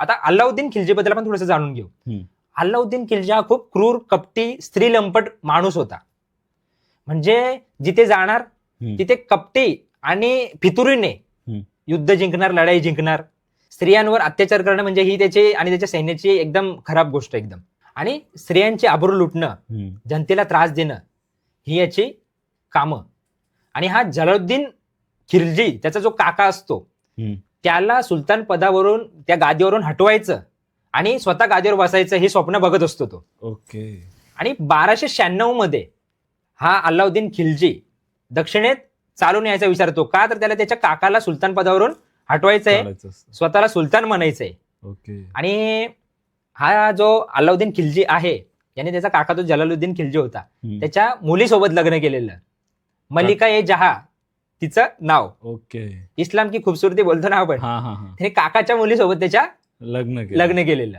आता अल्लाउद्दीन खिल्जीबद्दल आपण थोडंसं जाणून घेऊ. अल्लाउद्दीन खिल्जी हा खूप क्रूर, कपटी, स्त्री लंपट माणूस होता. म्हणजे जिथे जाणार तिथे कपटी आणि फितुरीने युद्ध जिंकणार, लढाई जिंकणार. स्त्रियांवर अत्याचार करणं म्हणजे ही त्याची आणि त्याच्या सैन्याची एकदम खराब गोष्ट एकदम. आणि स्त्रियांची आबरू लुटणं, जनतेला त्रास देणं ही याची कामं. आणि हा जलालुद्दीन खिल्जी, त्याचा जो काका असतो, त्याला सुलतान पदावरून, त्या गादीवरून हटवायचं आणि स्वतः गादीवर बसायचं हे स्वप्न बघत असतो तो. ओके. आणि 1296 मध्ये हा अल्लाउद्दीन खिल्जी दक्षिणेत चालून यायचा विचारतो. का तर त्याला त्याच्या काकाला सुलतान पदावरून हटवायचंय, स्वतःला सुलतान म्हणायचंय. ओके. आणि हा जो अल्लाउद्दीन खिल्जी आहे, याने त्याचा काका जो जलालुद्दीन खिल्जी होता, त्याच्या मुलीसोबत लग्न केलेलं. मलिका ए जहा तिचं नाव. ओके. इस्लाम की खूबसूरती बोलतो ना आपण. त्याने काकाच्या मुलीसोबत त्याच्या लग्न केलेलं.